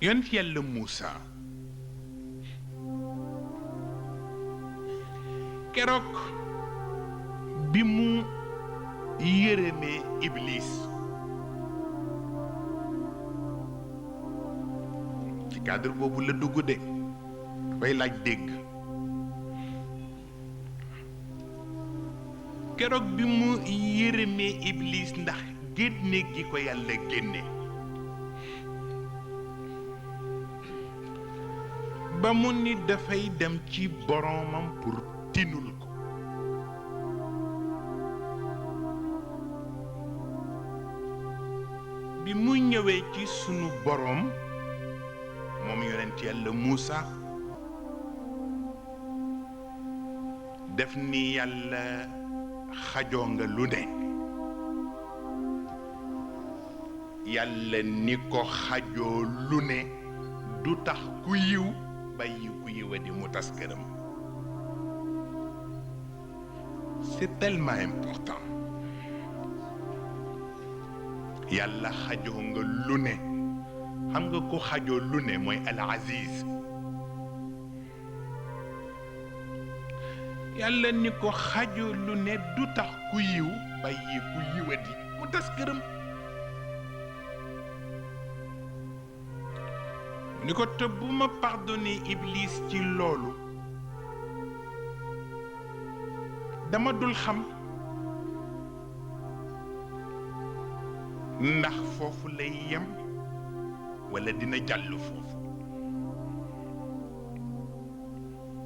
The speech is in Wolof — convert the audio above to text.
yonent yàlla Muusa keroog bi mu yërëmee Iblis ci cadre boobu la dugg de dafay laaj dégg keroog bi mu yërëmee Iblis ndax génne gi ko yàlla génne ba mu ni dafay dem ci boroomam pour tinul ko bi mu ñëwee ci sunu boroom moom yonent yàlla Muusa def ni yàlla xajoo nga lu ne yàlla ni ko xajoo lu ne du tax ku yiw bàyyi ku yiwadi mu tas këram. C'est tellement important yàlla xajoo nga lu ne xam nga ko xajoo lu ne mooy al aziz yàlla ni ko xajoo lu ne du tax ku yiw bàyyi ku yiwadi mu tas këram. ni ko te bu ma pardonné Iblis ci loolu dama dul xam ndax foofu lay yem walla dina jàll foofu